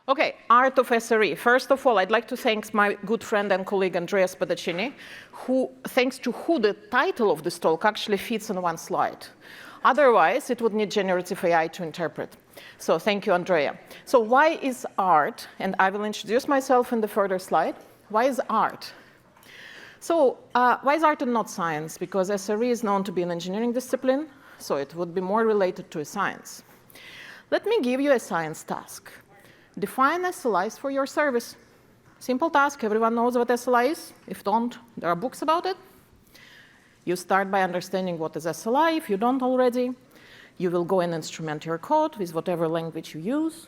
Okay, art of SRE. First of all, I'd like to thank my good friend and colleague Andrea Spadaccini, thanks to who the title of this talk actually fits in one slide. Otherwise, it would need generative AI to interpret. So thank you, Andrea. So why is art, and I will introduce myself in the further slide, why is art? So why is art and not science? Because SRE is known to be an engineering discipline, so it would be more related to a science. Let me give you a science task. Define SLIs for your service. Simple task, everyone knows what SLI is. If don't, there are books about it. You start by understanding what is SLI. If you don't already, you will go and instrument your code with whatever language you use.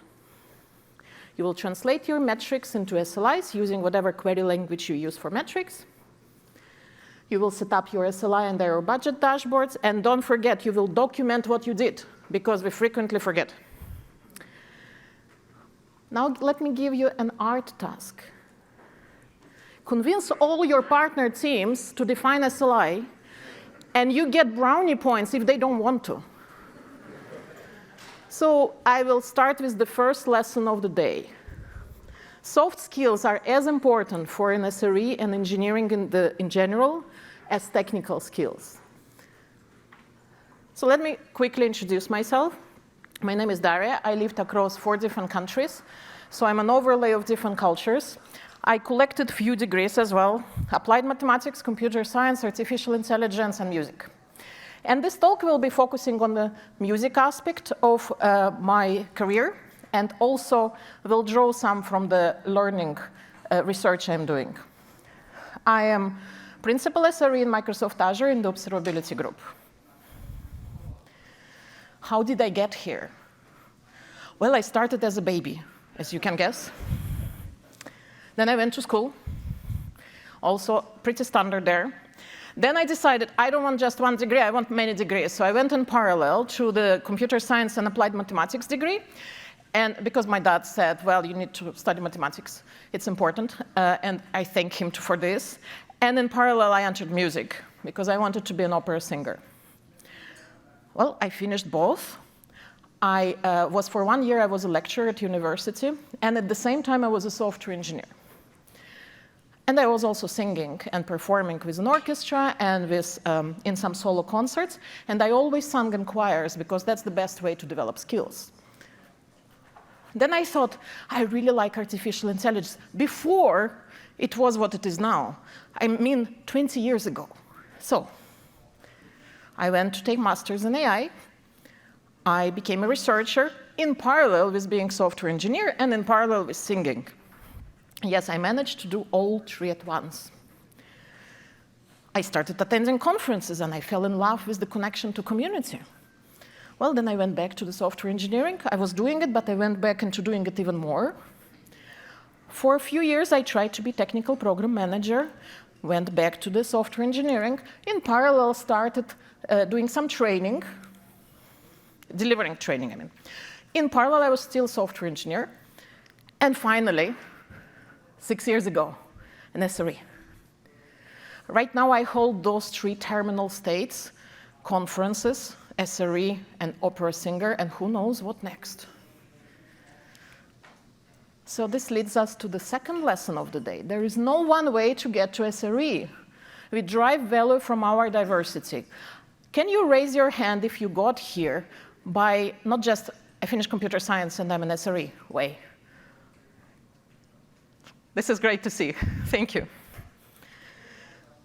You will translate your metrics into SLIs using whatever query language you use for metrics. You will set up your SLI and your budget dashboards. And don't forget, you will document what you did, because we frequently forget. Now let me give you an art task. Convince all your partner teams to define SLI, and you get brownie points if they don't want to. So I will start with the first lesson of the day. Soft skills are as important for an SRE and engineering in general as technical skills. So let me quickly introduce myself. My name is Daria. I lived across 4 different countries, so I'm an overlay of different cultures. I collected few degrees as well: applied mathematics, computer science, artificial intelligence, and music. And this talk will be focusing on the music aspect of my career, and also will draw some from the learning research I'm doing. I am principal SRE in Microsoft Azure in the observability group. How did I get here? Well, I started as a baby, as you can guess. Then I went to school, also pretty standard there. Then I decided I don't want just one degree, I want many degrees. So I went in parallel to the computer science and applied mathematics degree. And because my dad said, well, you need to study mathematics, it's important. And I thank him for this. And in parallel, I entered music, because I wanted to be an opera singer. Well, I finished both. For 1 year, I was a lecturer at university, and at the same time, I was a software engineer. And I was also singing and performing with an orchestra and in some solo concerts, and I always sang in choirs, because that's the best way to develop skills. Then I thought, I really like artificial intelligence, before it was what it is now. I mean, 20 years ago. So I went to take masters in AI. I became a researcher in parallel with being a software engineer and in parallel with singing. Yes, I managed to do all 3 at once. I started attending conferences, and I fell in love with the connection to community. Well, then I went back to the software engineering. I was doing it, but I went back into doing it even more. For a few years, I tried to be technical program manager, went back to the software engineering. In parallel, started doing some training, delivering training, I mean. In parallel, I was still a software engineer. And finally, 6 years ago, an SRE. Right now, I hold those 3 terminal states: conferences, SRE, and opera singer, and who knows what next. So this leads us to the second lesson of the day. There is no one way to get to SRE. We derive value from our diversity. Can you raise your hand if you got here by not just I finished computer science and I'm an SRE way? This is great to see. Thank you.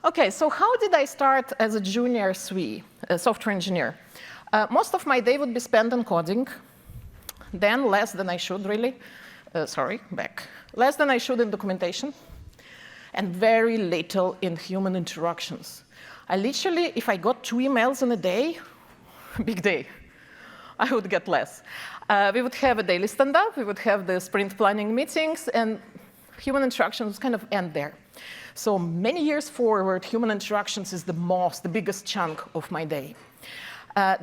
OK, so how did I start as a junior SWE, a software engineer? Most of my day would be spent on coding, then less than I should, really. Less than I should in documentation, and very little in human interactions. I literally, if I got 2 emails in a day, big day, I would get less. We would have a daily stand-up, we would have the sprint planning meetings, and human interactions kind of end there. So many years forward, human interactions is the biggest chunk of my day.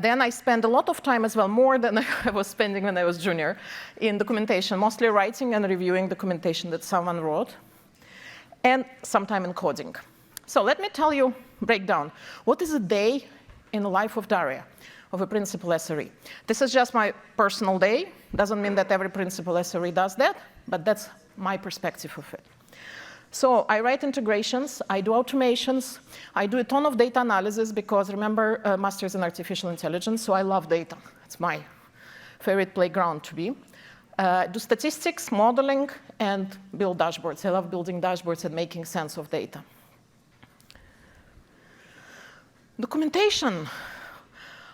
Then I spend a lot of time as well, more than I was spending when I was junior, in documentation, mostly writing and reviewing documentation that someone wrote, and some time in coding. So let me tell you, breakdown. What is a day in the life of Daria? of a principal SRE. This is just my personal day. Doesn't mean that every principal SRE does that, but that's my perspective of it. So I write integrations, I do automations, I do a ton of data analysis because, remember, master's in artificial intelligence, so I love data. It's my favorite playground to be. Do statistics, modeling, and build dashboards. I love building dashboards and making sense of data. Documentation.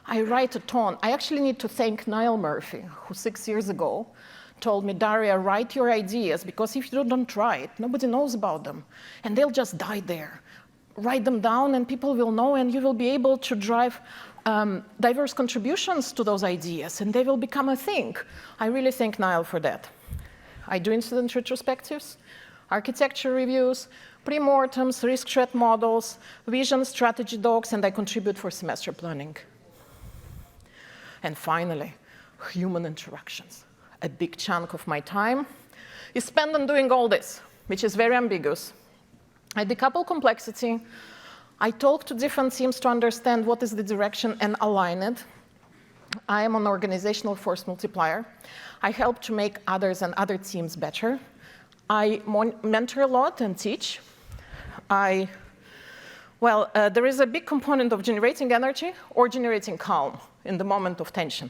I write a ton. I actually need to thank Niall Murphy, who 6 years ago told me, Daria, write your ideas, because if you don't try it, nobody knows about them, and they'll just die there. Write them down, and people will know, and you will be able to drive diverse contributions to those ideas, and they will become a thing. I really thank Niall for that. I do incident retrospectives, architecture reviews, pre-mortems, risk threat models, vision strategy docs, and I contribute for semester planning. And finally, human interactions. A big chunk of my time is spent on doing all this, which is very ambiguous. I decouple complexity. I talk to different teams to understand what is the direction and align it. I am an organizational force multiplier. I help to make others and other teams better. I mentor a lot and teach. There is a big component of generating energy or generating calm in the moment of tension.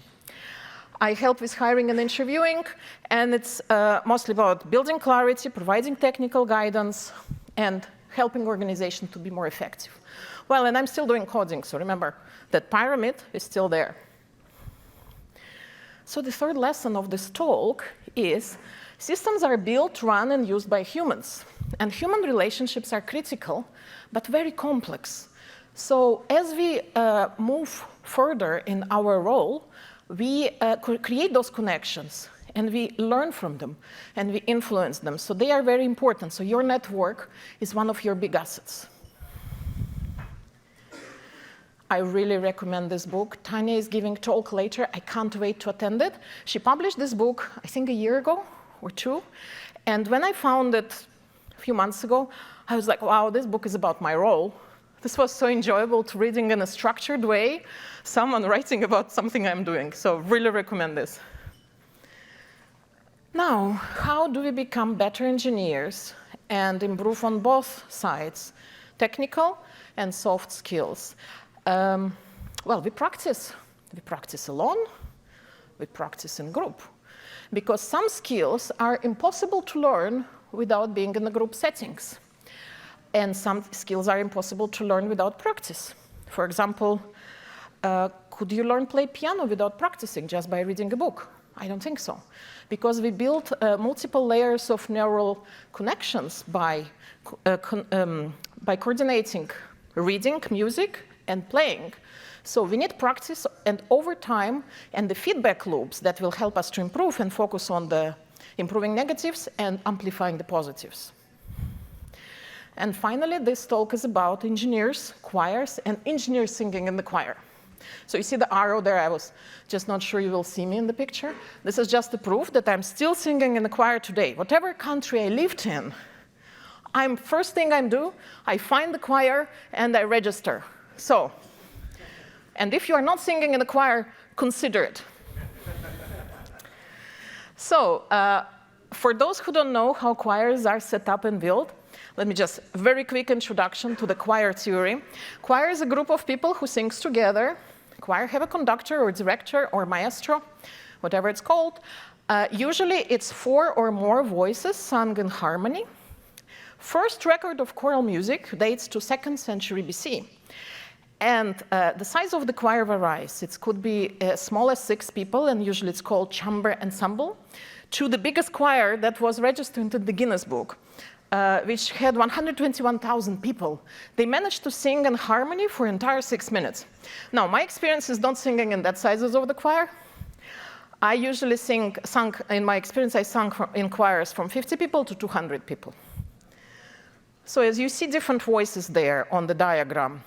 I help with hiring and interviewing, and it's mostly about building clarity, providing technical guidance, and helping organizations to be more effective. Well, and I'm still doing coding, so remember that pyramid is still there. So the third lesson of this talk is systems are built, run, and used by humans. And human relationships are critical, but very complex. So as we move further in our role, we create those connections, and we learn from them, and we influence them. So they are very important. So your network is one of your big assets. I really recommend this book. Tanya is giving a talk later. I can't wait to attend it. She published this book, I think, a year ago or two. And when I found it a few months ago, I was like, wow, this book is about my role. This was so enjoyable to reading in a structured way, someone writing about something I'm doing. So really recommend this. Now, how do we become better engineers and improve on both sides, technical and soft skills? Well, we practice. We practice alone. We practice in group. Because some skills are impossible to learn without being in the group settings. And some skills are impossible to learn without practice. For example, could you learn play piano without practicing just by reading a book? I don't think so. Because we built multiple layers of neural connections by coordinating reading, music, and playing. So we need practice, and over time, and the feedback loops that will help us to improve and focus on the improving negatives and amplifying the positives. And finally, this talk is about engineers, choirs, and engineers singing in the choir. So you see the arrow there. I was just not sure you will see me in the picture. This is just the proof that I'm still singing in the choir today. Whatever country I lived in, first thing I do, I find the choir and I register. So, and if you are not singing in the choir, consider it. So, for those who don't know how choirs are set up and built, let me just, very quick introduction to the choir theory. Choir is a group of people who sings together. Choir have a conductor or director or maestro, whatever it's called. Usually it's 4 or more voices sung in harmony. First record of choral music dates to 2nd century BC. And the size of the choir varies. It could be as small as 6 people, and usually it's called chamber ensemble, to the biggest choir that was registered in the Guinness Book, which had 121,000 people. They managed to sing in harmony for entire 6 minutes. Now, my experience is not singing in that sizes of the choir. I usually in my experience, I sang in choirs from 50 people to 200 people. So as you see different voices there on the diagram,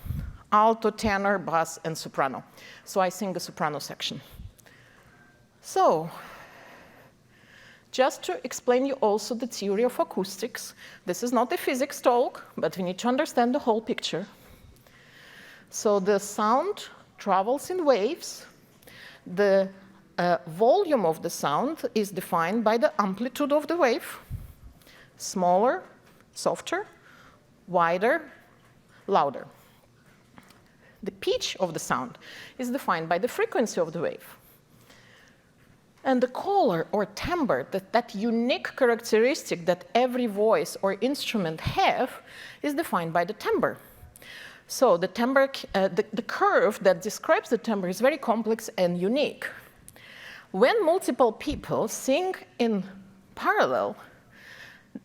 alto, tenor, bass, and soprano. So I sing the soprano section. So, just to explain you also the theory of acoustics, this is not a physics talk, but we need to understand the whole picture. So the sound travels in waves The volume of the sound is defined by the amplitude of the wave. Smaller, softer, wider, louder. The pitch of the sound is defined by the frequency of the wave. And the color or timbre, that unique characteristic that every voice or instrument have, is defined by the timbre. So the timbre, the curve that describes the timbre is very complex and unique. When multiple people sing in parallel,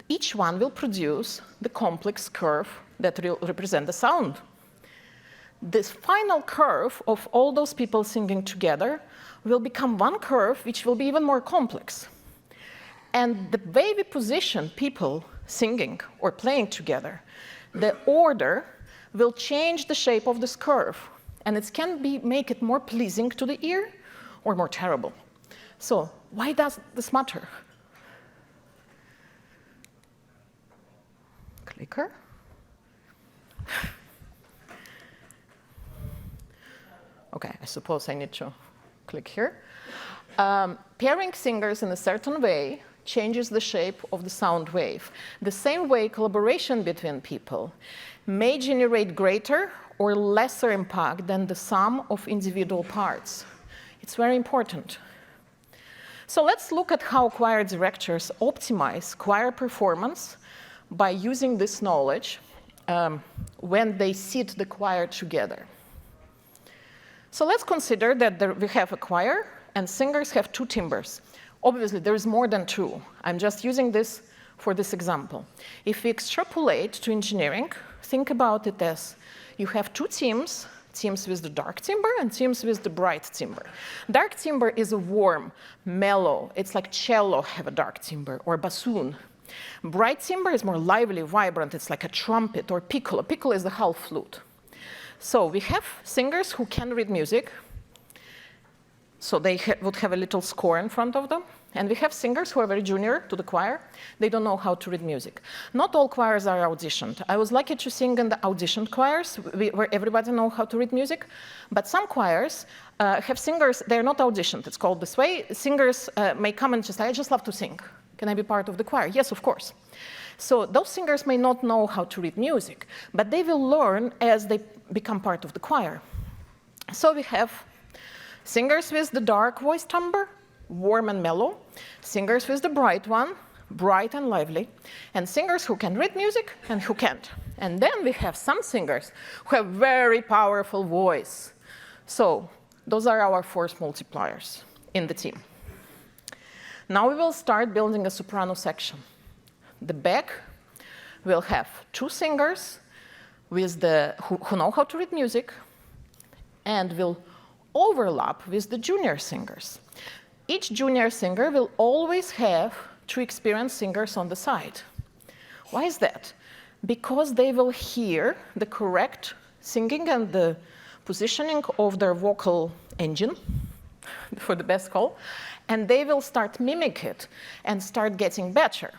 each one will produce the complex curve that will represent the sound. This final curve of all those people singing together will become one curve which will be even more complex. And the way we position people singing or playing together, the order will change the shape of this curve. And it can make it more pleasing to the ear or more terrible. So why does this matter? Clicker. OK, I suppose I need to click here. Pairing singers in a certain way changes the shape of the sound wave. The same way collaboration between people may generate greater or lesser impact than the sum of individual parts. It's very important. So let's look at how choir directors optimize choir performance by using this knowledge when they sit the choir together. So let's consider that we have a choir and singers have two timbres. Obviously, there is more than two. I'm just using this for this example. If we extrapolate to engineering, think about it as you have two teams, teams with the dark timbre and teams with the bright timbre. Dark timbre is a warm, mellow. It's like cello have a dark timbre, or bassoon. Bright timbre is more lively, vibrant. It's like a trumpet or piccolo. Piccolo is the half flute. So we have singers who can read music. So they would have a little score in front of them. And we have singers who are very junior to the choir. They don't know how to read music. Not all choirs are auditioned. I was lucky to sing in the auditioned choirs where everybody knows how to read music. But some choirs have singers, they're not auditioned. It's called this way. Singers may come and just say, I just love to sing. Can I be part of the choir? Yes, of course. So those singers may not know how to read music, but they will learn as they become part of the choir. So we have singers with the dark voice timbre, warm and mellow, singers with the bright one, bright and lively, and singers who can read music and who can't. And then we have some singers who have very powerful voice. So those are our force multipliers in the team. Now we will start building a soprano section. The back will have two singers with who know how to read music and will overlap with the junior singers. Each junior singer will always have two experienced singers on the side. Why is that? Because they will hear the correct singing and the positioning of their vocal engine for the best call, and they will start mimic it and start getting better.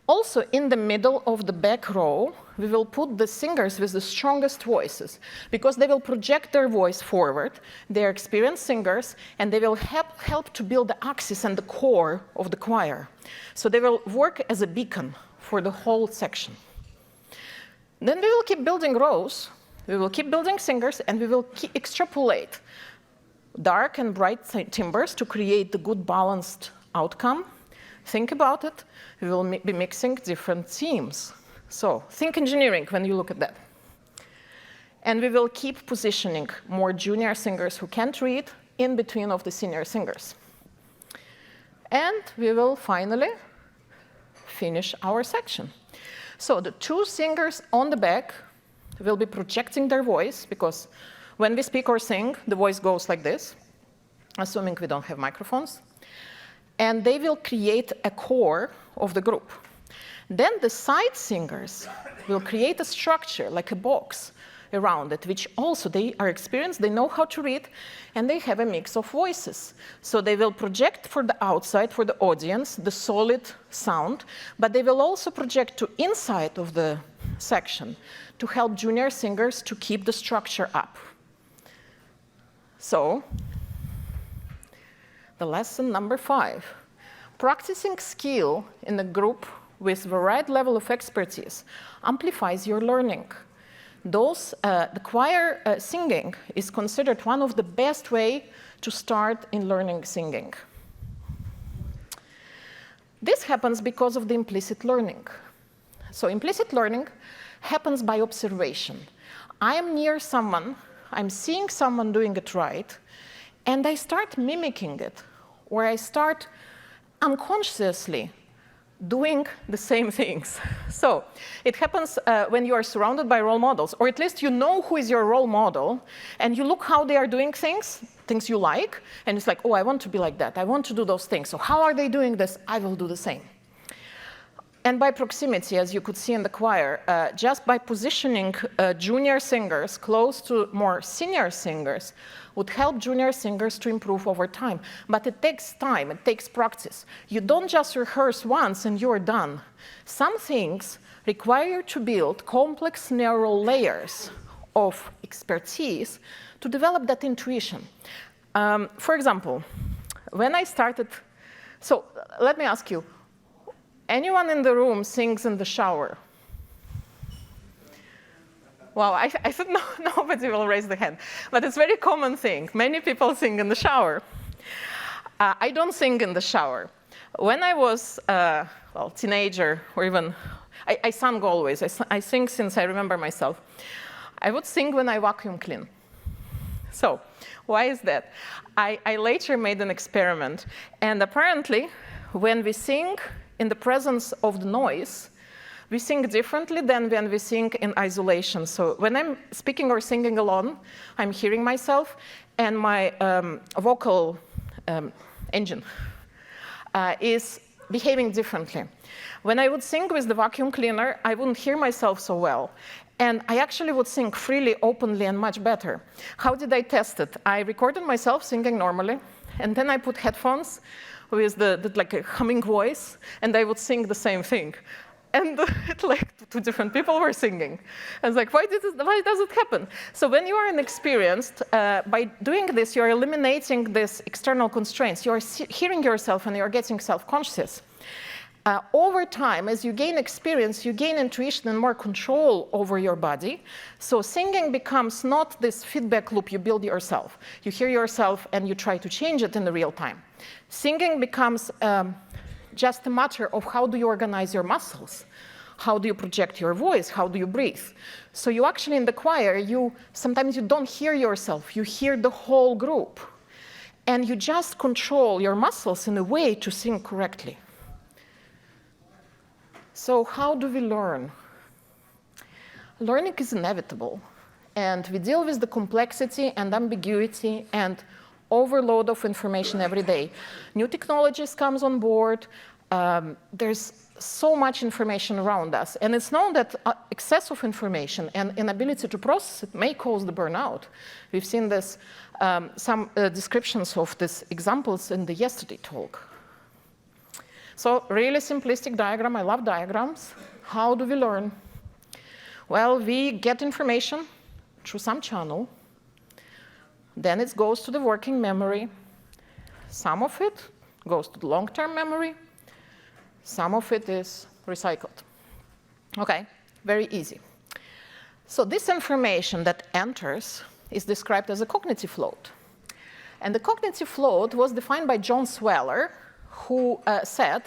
Also, in the middle of the back row, we will put the singers with the strongest voices, because they will project their voice forward. They are experienced singers, and they will help to build the axis and the core of the choir. So they will work as a beacon for the whole section. Then we will keep building rows. We will keep building singers, and we will extrapolate dark and bright timbres to create the good balanced outcome. Think about it. We will be mixing different themes. So think engineering when you look at that. And we will keep positioning more junior singers who can't read in between of the senior singers. And we will finally finish our section. So the two singers on the back will be projecting their voice, because when we speak or sing, the voice goes like this, assuming we don't have microphones. And they will create a core of the group. Then the side singers will create a structure, like a box, around it, which also they are experienced, they know how to read, and they have a mix of voices. So they will project for the outside, for the audience, the solid sound, but they will also project to inside of the section to help junior singers to keep the structure up. So the lesson number 5. Practicing skill in a group with the right level of expertise amplifies your learning. The choir singing is considered one of the best ways to start in learning singing. This happens because of the implicit learning. So implicit learning happens by observation. I am near someone, I'm seeing someone doing it right, and I start mimicking it, or I start unconsciously doing the same things. So it happens when you are surrounded by role models, or at least you know who is your role model, and you look how they are doing things you like, and it's like, oh, I want to be like that. I want to do those things. So how are they doing this? I will do the same. And by proximity, as you could see in the choir, just by positioning junior singers close to more senior singers would help junior singers to improve over time. But it takes time, it takes practice. You don't just rehearse once and you're done. Some things require you to build complex neural layers of expertise to develop that intuition. For example, when I started, so let me ask you, anyone in the room sings in the shower? Well, I said no, nobody will raise the hand, but it's a very common thing. Many people sing in the shower. I don't sing in the shower. When I was well, teenager, or even, I sang always. I sing since I remember myself. I would sing when I vacuum clean. So why is that? I later made an experiment, and apparently when we sing in the presence of the noise, we sing differently than when we sing in isolation. So when I'm speaking or singing alone, I'm hearing myself, and my vocal engine is behaving differently. When I would sing with the vacuum cleaner, I wouldn't hear myself so well. And I actually would sing freely, openly, and much better. How did I test it? I recorded myself singing normally, and then I put headphones with like a humming voice, and I would sing the same thing. And like two different people were singing. I was like, why does it happen? So when you are inexperienced, by doing this, you're eliminating these external constraints. You're hearing yourself and you're getting self-conscious. Over time, as you gain experience, you gain intuition and more control over your body. So singing becomes not this feedback loop you build yourself. You hear yourself and you try to change it in the real time. Singing becomes just a matter of how do you organize your muscles? How do you project your voice? How do you breathe? So you actually, in the choir, sometimes you don't hear yourself. You hear the whole group. And you just control your muscles in a way to sing correctly. So how do we learn? Learning is inevitable, and we deal with the complexity and ambiguity and overload of information every day. New technologies comes on board. There's so much information around us, and it's known that excess of information and inability to process it may cause the burnout. We've seen this, some descriptions of these examples in the yesterday talk. So really simplistic diagram. I love diagrams. How do we learn? Well, we get information through some channel. Then it goes to the working memory. Some of it goes to the long-term memory. Some of it is recycled. OK, very easy. So this information that enters is described as a cognitive load. And the cognitive load was defined by John Sweller, who said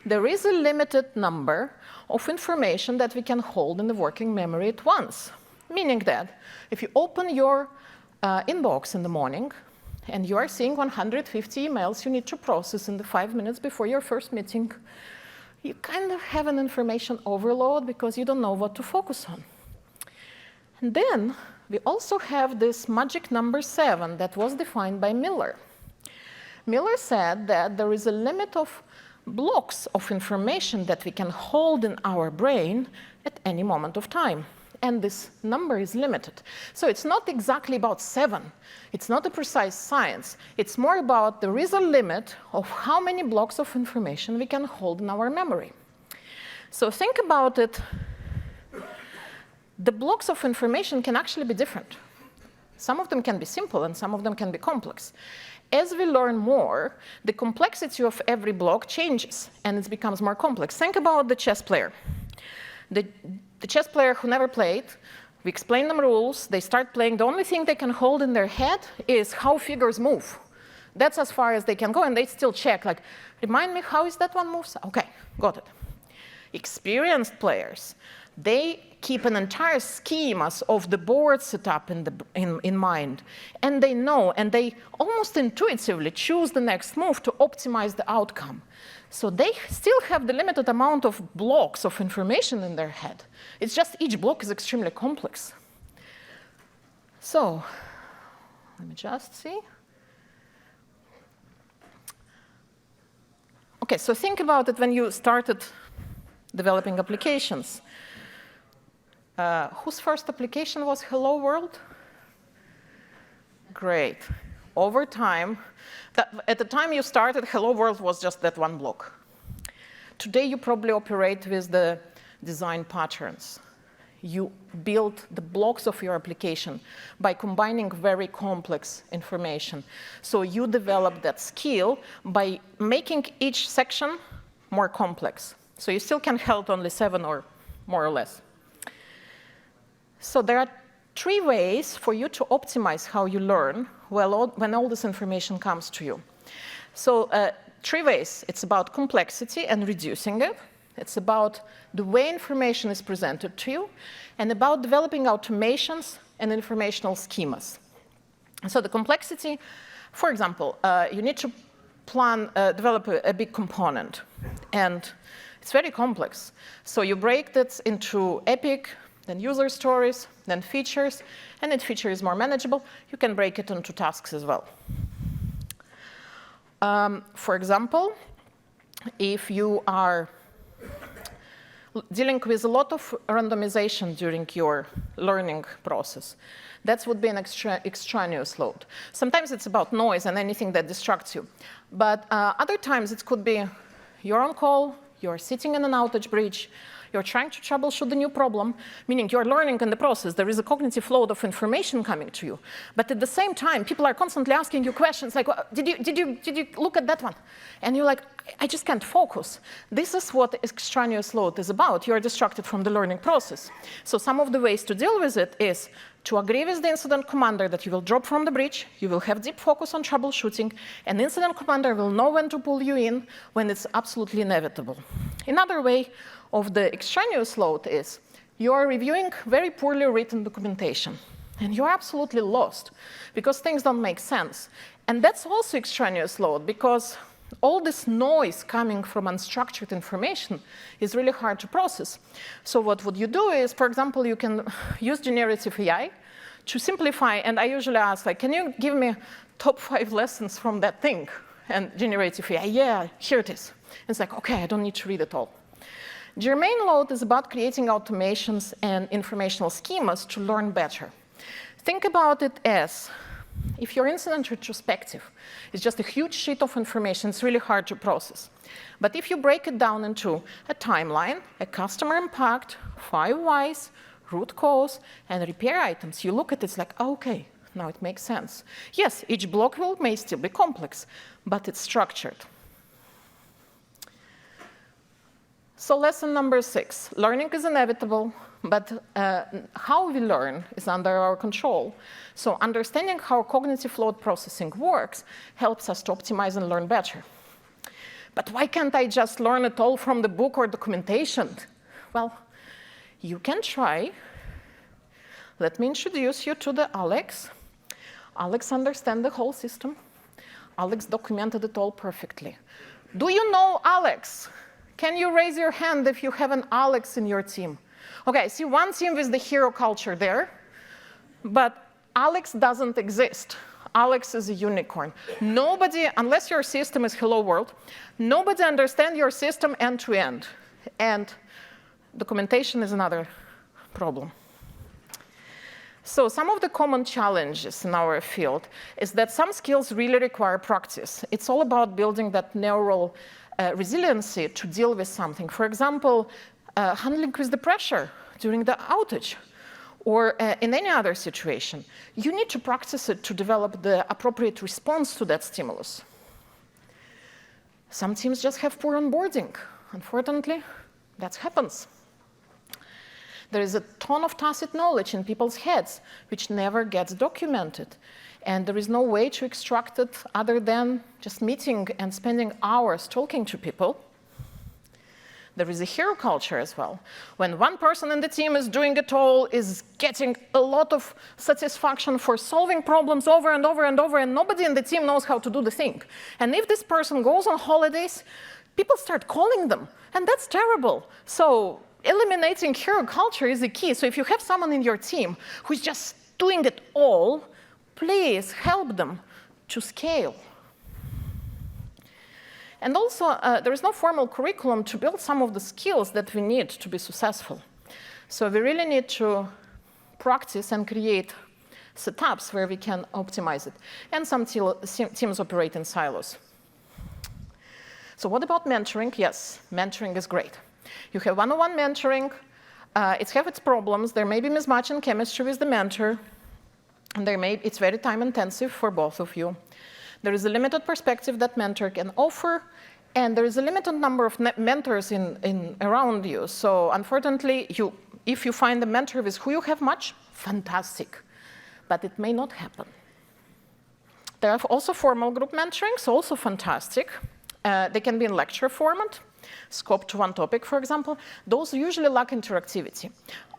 there is a limited number of information that we can hold in the working memory at once. Meaning that if you open your inbox in the morning and you are seeing 150 emails you need to process in the 5 minutes before your first meeting, you kind of have an information overload because you don't know what to focus on. And then we also have this magic number 7 that was defined by Miller. Miller said that there is a limit of blocks of information that we can hold in our brain at any moment of time. And this number is limited. So it's not exactly about 7. It's not a precise science. It's more about there is a limit of how many blocks of information we can hold in our memory. So think about it. The blocks of information can actually be different. Some of them can be simple, and some of them can be complex. As we learn more, the complexity of every block changes, and it becomes more complex. Think about the chess player. The chess player who never played, we explain them rules, they start playing. The only thing they can hold in their head is how figures move. That's as far as they can go, and they still check, like, remind me, how is that one moves? Okay, got it. Experienced players, they keep an entire schemas of the board set up in mind, and they know, and they almost intuitively choose the next move to optimize the outcome. So they still have the limited amount of blocks of information in their head. It's just each block is extremely complex. So let me just see. Okay, so think about it when you started developing applications. Whose first application was Hello World? Great. Over time, at the time you started, Hello World was just that one block. Today, you probably operate with the design patterns. You build the blocks of your application by combining very complex information. So you develop that skill by making each section more complex. So you still can hold only 7 or more or less. So there are 3 ways for you to optimize how you learn when all this information comes to you. So 3 ways. It's about complexity and reducing it. It's about the way information is presented to you, and about developing automations and informational schemas. So the complexity, for example, you need to develop a big component, and it's very complex. So you break that into epic, then user stories, then features, and if feature is more manageable, you can break it into tasks as well. For example, if you are dealing with a lot of randomization during your learning process, that would be an extraneous load. Sometimes it's about noise and anything that distracts you. But other times it could be you're on call, you're sitting in an outage bridge, you're trying to troubleshoot the new problem, meaning you're learning in the process. There is a cognitive load of information coming to you. But at the same time, people are constantly asking you questions like, well, did you look at that one? And you're like, I just can't focus. This is what extraneous load is about. You're distracted from the learning process. So some of the ways to deal with it is to agree with the incident commander that you will drop from the bridge, you will have deep focus on troubleshooting, and the incident commander will know when to pull you in when it's absolutely inevitable. Another way of the extraneous load is you are reviewing very poorly written documentation, and you're absolutely lost because things don't make sense. And that's also extraneous load because all this noise coming from unstructured information is really hard to process. So what would you do is, for example, you can use generative AI to simplify, and I usually ask, like, can you give me top 5 lessons from that thing? And generative AI, yeah, here it is. It's like, okay, I don't need to read it all. Germane load is about creating automations and informational schemas to learn better. Think about it as if your incident retrospective is just a huge sheet of information, it's really hard to process. But if you break it down into a timeline, a customer impact, 5 whys, root cause, and repair items, you look at it, it's like, okay, now it makes sense. Yes, each block may still be complex, but it's structured. So lesson number 6, learning is inevitable, but how we learn is under our control. So understanding how cognitive load processing works helps us to optimize and learn better. But why can't I just learn it all from the book or documentation? Well, you can try. Let me introduce you to the Alex. Alex understands the whole system. Alex documented it all perfectly. Do you know Alex? Can you raise your hand if you have an Alex in your team? Okay, I see one team with the hero culture there, but Alex doesn't exist. Alex is a unicorn. Nobody, unless your system is Hello World, nobody understands your system end to end. And documentation is another problem. So some of the common challenges in our field is that some skills really require practice. It's all about building that neural resiliency to deal with something. For example, handling with the pressure during the outage, or in any other situation, you need to practice it to develop the appropriate response to that stimulus. Some teams just have poor onboarding. Unfortunately, that happens. There is a ton of tacit knowledge in people's heads, which never gets documented. And there is no way to extract it other than just meeting and spending hours talking to people. There is a hero culture as well. When one person in the team is doing it all, is getting a lot of satisfaction for solving problems over and over and over, and nobody in the team knows how to do the thing. And if this person goes on holidays, people start calling them, and that's terrible. So eliminating hero culture is the key. So if you have someone in your team who's just doing it all, please help them to scale. And also, there is no formal curriculum to build some of the skills that we need to be successful. So we really need to practice and create setups where we can optimize it. And some teams operate in silos. So what about mentoring? Yes, mentoring is great. You have one-on-one mentoring. It has its problems. There may be mismatch in chemistry with the mentor. And it's very time-intensive for both of you. There is a limited perspective that mentor can offer, and there is a limited number of mentors around you. So unfortunately, if you find a mentor with who you have much, fantastic. But it may not happen. There are also formal group mentorings, also fantastic. They can be in lecture format, scope to one topic, for example. Those usually lack interactivity.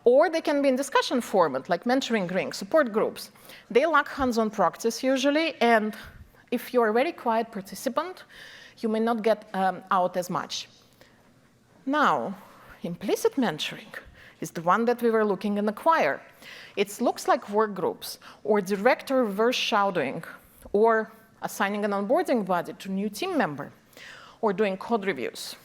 Or they can be in discussion format, like mentoring rings, support groups. They lack hands-on practice usually, and if you're a very quiet participant, you may not get out as much. Now, implicit mentoring is the one that we were looking in the choir. It looks like work groups, or direct or reverse shadowing, or assigning an onboarding buddy to a new team member, or doing code reviews.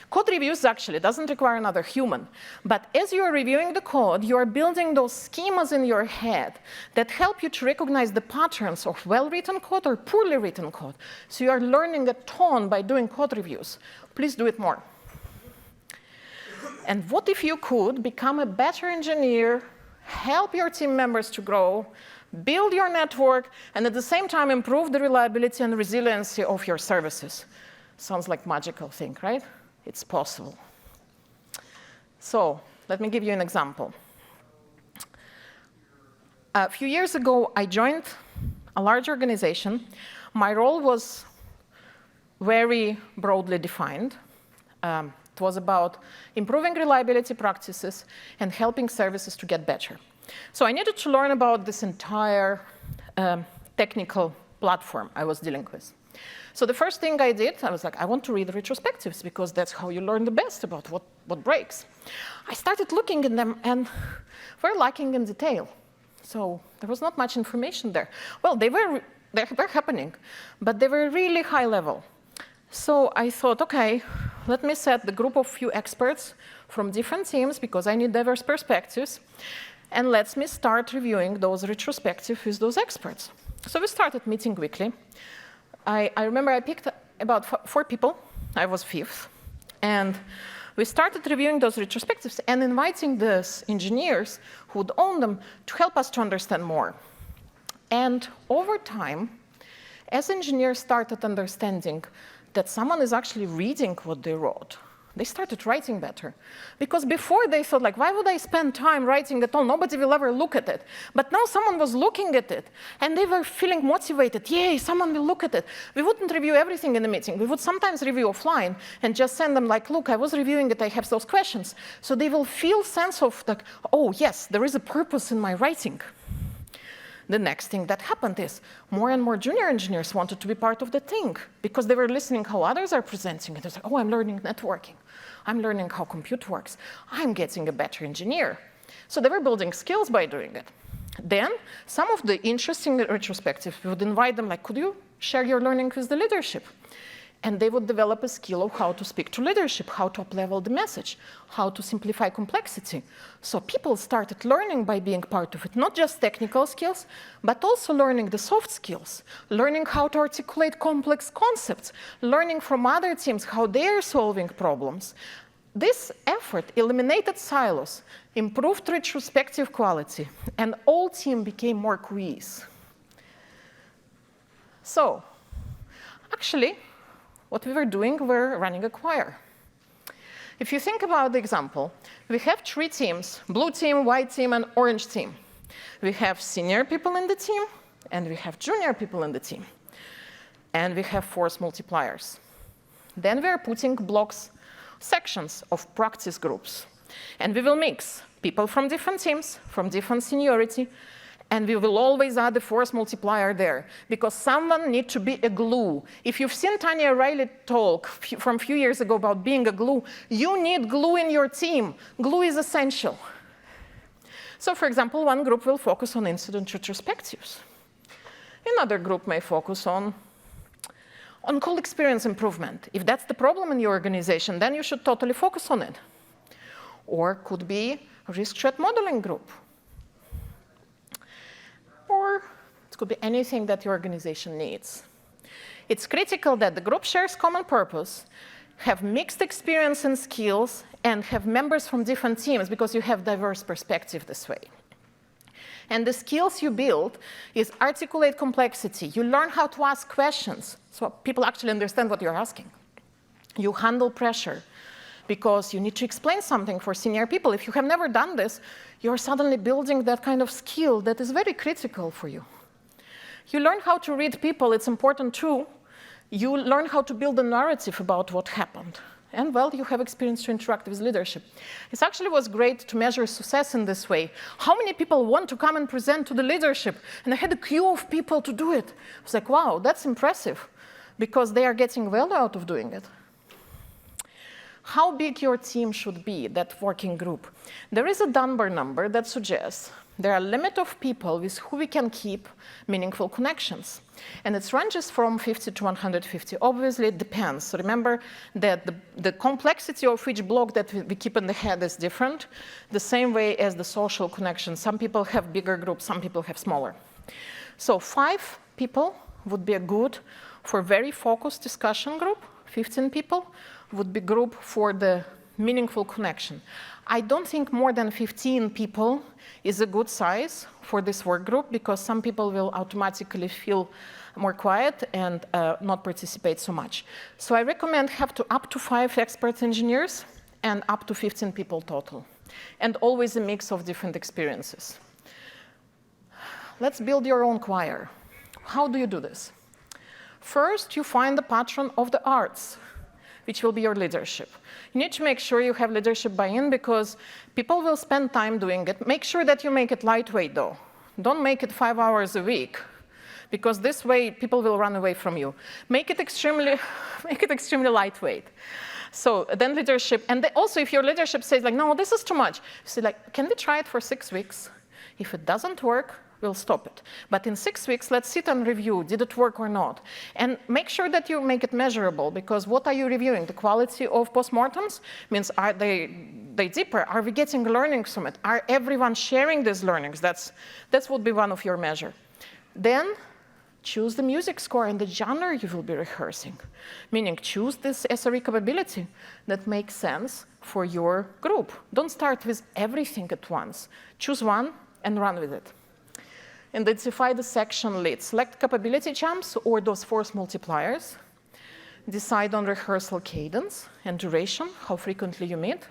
Code reviews actually doesn't require another human, but as you are reviewing the code, you are building those schemas in your head that help you to recognize the patterns of well-written code or poorly written code. So you are learning a ton by doing code reviews. Please do it more. And what if you could become a better engineer, help your team members to grow, build your network, and at the same time improve the reliability and resiliency of your services? Sounds like a magical thing, right? It's possible. So let me give you an example. A few years ago, I joined a large organization. My role was very broadly defined. It was about improving reliability practices and helping services to get better. So I needed to learn about this entire technical platform I was dealing with. So the first thing I did, I was like, I want to read retrospectives, because that's how you learn the best about what breaks. I started looking in them, and we're lacking in detail. So there was not much information there. Well, they were happening, but they were really high level. So I thought, OK, let me set the group of few experts from different teams, because I need diverse perspectives, and let me start reviewing those retrospectives with those experts. So we started meeting weekly. I remember I picked about 4 people. I was 5th. And we started reviewing those retrospectives and inviting these engineers who would own them to help us to understand more. And over time, as engineers started understanding that someone is actually reading what they wrote, they started writing better. Because before they thought, like, why would I spend time writing at all? Nobody will ever look at it. But now someone was looking at it, and they were feeling motivated. Yay, someone will look at it. We wouldn't review everything in the meeting. We would sometimes review offline and just send them, like, look, I was reviewing it. I have those questions. So they will feel sense of, like, oh, yes, there is a purpose in my writing. The next thing that happened is more and more junior engineers wanted to be part of the thing, because they were listening how others are presenting. And they're like, oh, I'm learning networking. I'm learning how compute works. I'm getting a better engineer. So they were building skills by doing it. Then some of the interesting retrospectives, we would invite them, like, could you share your learning with the leadership? And they would develop a skill of how to speak to leadership, how to up-level the message, how to simplify complexity. So people started learning by being part of it, not just technical skills, but also learning the soft skills, learning how to articulate complex concepts, learning from other teams how they're solving problems. this effort eliminated silos, improved retrospective quality, and all team became more cohesive. So, actually, what we were doing, we're running a choir. If you think about the example, we have 3 teams, blue team, white team, and orange team. We have senior people in the team, and we have junior people in the team. And we have force multipliers. Then we are putting blocks, sections of practice groups. And we will mix people from different teams, from different seniority, and we will always add the force multiplier there, because someone needs to be a glue. If you've seen Tanya Riley talk from a few years ago about being a glue, you need glue in your team. Glue is essential. So, for example, one group will focus on incident retrospectives. Another group may focus on call experience improvement. If that's the problem in your organization, then you should totally focus on it. Or could be a risk threat modeling group. Or it could be anything that your organization needs. It's critical that the group shares common purpose, have mixed experience and skills, and have members from different teams, because you have diverse perspective this way. And the skills you build is articulate complexity. You learn how to ask questions, so people actually understand what you're asking. You handle pressure, because you need to explain something for senior people. If you have never done this, you're suddenly building that kind of skill that is very critical for you. You learn how to read people. It's important too. You learn how to build a narrative about what happened. And, well, you have experience to interact with leadership. It actually was great to measure success in this way. How many people want to come and present to the leadership? And I had a queue of people to do it. I was like, wow, that's impressive, because they are getting value out of doing it. How big your team should be, that working group. There is a Dunbar number that suggests there are a limit of people with who we can keep meaningful connections. And it ranges from 50 to 150. Obviously, it depends. So remember that the complexity of each block that we keep in the head is different, the same way as the social connections. Some people have bigger groups, some people have smaller. So 5 people would be a good for very focused discussion group. 15 people would be group for the meaningful connection. I don't think more than 15 people is a good size for this work group, because some people will automatically feel more quiet and not participate so much. So I recommend have up to 5 expert engineers and up to 15 people total, and always a mix of different experiences. Let's build your own choir. How do you do this? First, you find the patron of the arts, which will be your leadership. You need to make sure you have leadership buy-in, because people will spend time doing it. Make sure that you make it lightweight, though. Don't make it 5 hours a week, because this way people will run away from you. Make it extremely lightweight. So then leadership, and also if your leadership says like, no, this is too much, you say like, can we try it for 6 weeks? If it doesn't work, we'll stop it. But in 6 weeks, let's sit and review, did it work or not? And make sure that you make it measurable, because what are you reviewing? The quality of postmortems? Means, are they deeper? Are we getting learnings from it? Are everyone sharing these learnings? That would be one of your measure. Then choose the music score and the genre you will be rehearsing. Meaning, choose this SRE capability that makes sense for your group. Don't start with everything at once. Choose one and run with it. Identify the section lead. Select capability jumps or those force multipliers. Decide on rehearsal cadence and duration, how frequently you meet.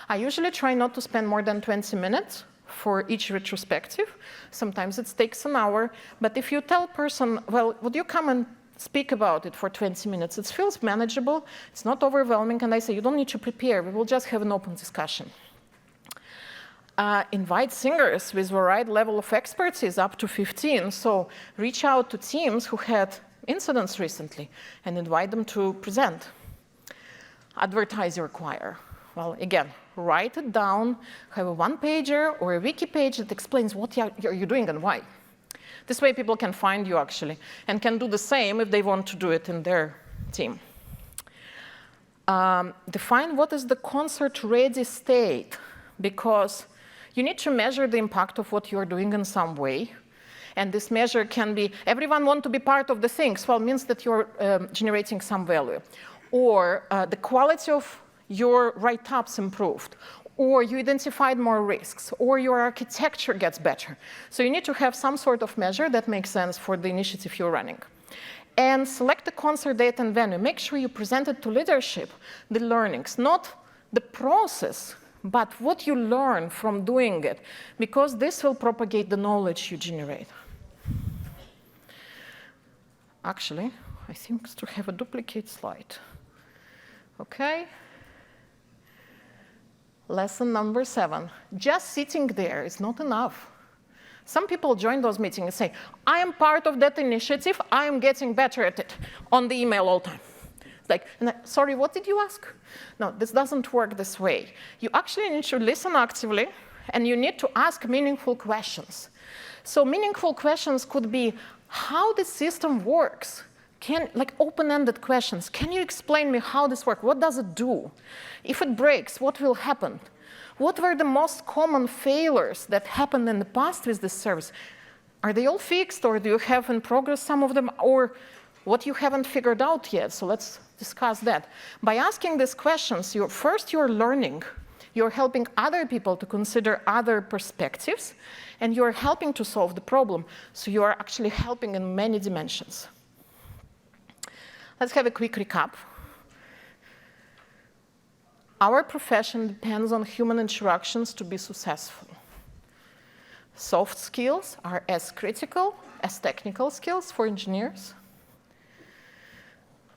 I usually try not to spend more than 20 minutes for each retrospective. Sometimes it takes an hour. But if you tell a person, well, would you come and speak about it for 20 minutes? It feels manageable. It's not overwhelming. And I say, you don't need to prepare. We will just have an open discussion. Invite singers with the right level of expertise, up to 15. So reach out to teams who had incidents recently and invite them to present. Advertise your choir. Well, again, write it down, have a one-pager or a wiki page that explains what you're doing and why. This way people can find you, actually, and can do the same if they want to do it in their team. Define what is the concert-ready state, because you need to measure the impact of what you're doing in some way. And this measure can be, everyone wants to be part of the things. Well, it means that you're generating some value. Or the quality of your write-ups improved, or you identified more risks, or your architecture gets better. So you need to have some sort of measure that makes sense for the initiative you're running. And select the concert date and venue. Make sure you present it to leadership, the learnings, not the process, but what you learn from doing it, because this will propagate the knowledge you generate. Actually, I think to have a duplicate slide. Okay. Lesson number 7. Just sitting there is not enough. Some people join those meetings and say, I am part of that initiative. I am getting better at it on the email all the time. It's like, sorry, what did you ask? No, this doesn't work this way. You actually need to listen actively, and you need to ask meaningful questions. So meaningful questions could be how the system works. Like open-ended questions. Can you explain me how this works? What does it do? If it breaks, what will happen? What were the most common failures that happened in the past with this service? Are they all fixed, or do you have in progress some of them, or what you haven't figured out yet? So let's discuss that. By asking these questions, first you're learning. You're helping other people to consider other perspectives, and you're helping to solve the problem. So you are actually helping in many dimensions. Let's have a quick recap. Our profession depends on human interactions to be successful. Soft skills are as critical as technical skills for engineers.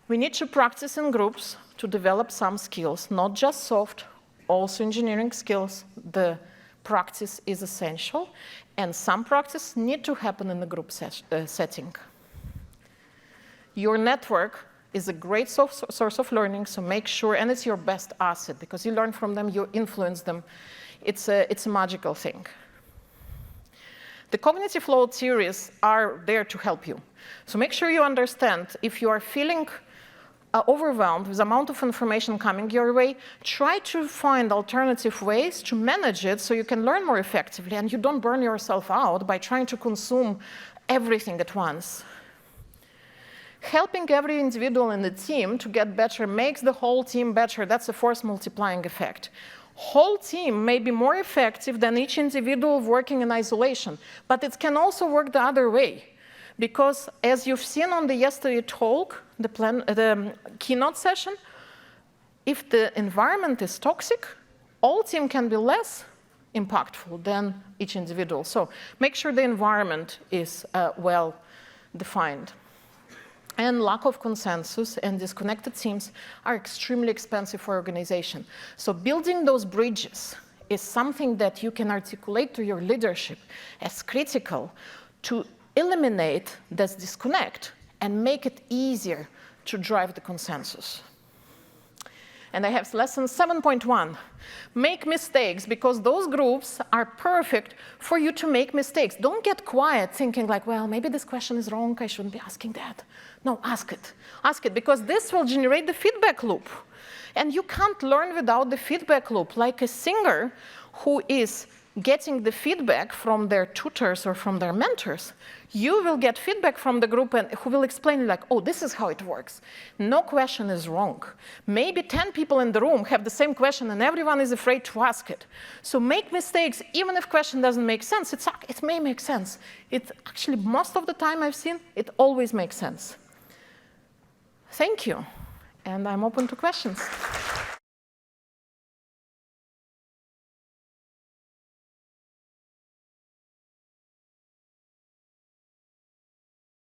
We need to practice in groups to develop some skills, not just soft, also engineering skills. The practice is essential, and some practice need to happen in the group setting. Your network is a great source of learning, so make sure, and it's your best asset, because you learn from them, you influence them. It's a magical thing. The cognitive load theories are there to help you. So make sure you understand, if you are feeling overwhelmed with the amount of information coming your way, try to find alternative ways to manage it so you can learn more effectively, and you don't burn yourself out by trying to consume everything at once. Helping every individual in the team to get better makes the whole team better. That's a force multiplying effect. Whole team may be more effective than each individual working in isolation, but it can also work the other way. Because as you've seen on the yesterday talk, the keynote session, if the environment is toxic, all team can be less impactful than each individual. So make sure the environment is well defined. And lack of consensus and disconnected teams are extremely expensive for organization. So building those bridges is something that you can articulate to your leadership as critical to eliminate this disconnect and make it easier to drive the consensus. And I have lesson 7.1. Make mistakes, because those groups are perfect for you to make mistakes. Don't get quiet thinking like, well, maybe this question is wrong, I shouldn't be asking that. No, ask it. Ask it, because this will generate the feedback loop. And you can't learn without the feedback loop. Like a singer who is getting the feedback from their tutors or from their mentors, you will get feedback from the group and who will explain like, oh, this is how it works. No question is wrong. Maybe 10 people in the room have the same question and everyone is afraid to ask it. So make mistakes, even if question doesn't make sense. It may make sense. It actually, most of the time I've seen, it always makes sense. Thank you. And I'm open to questions.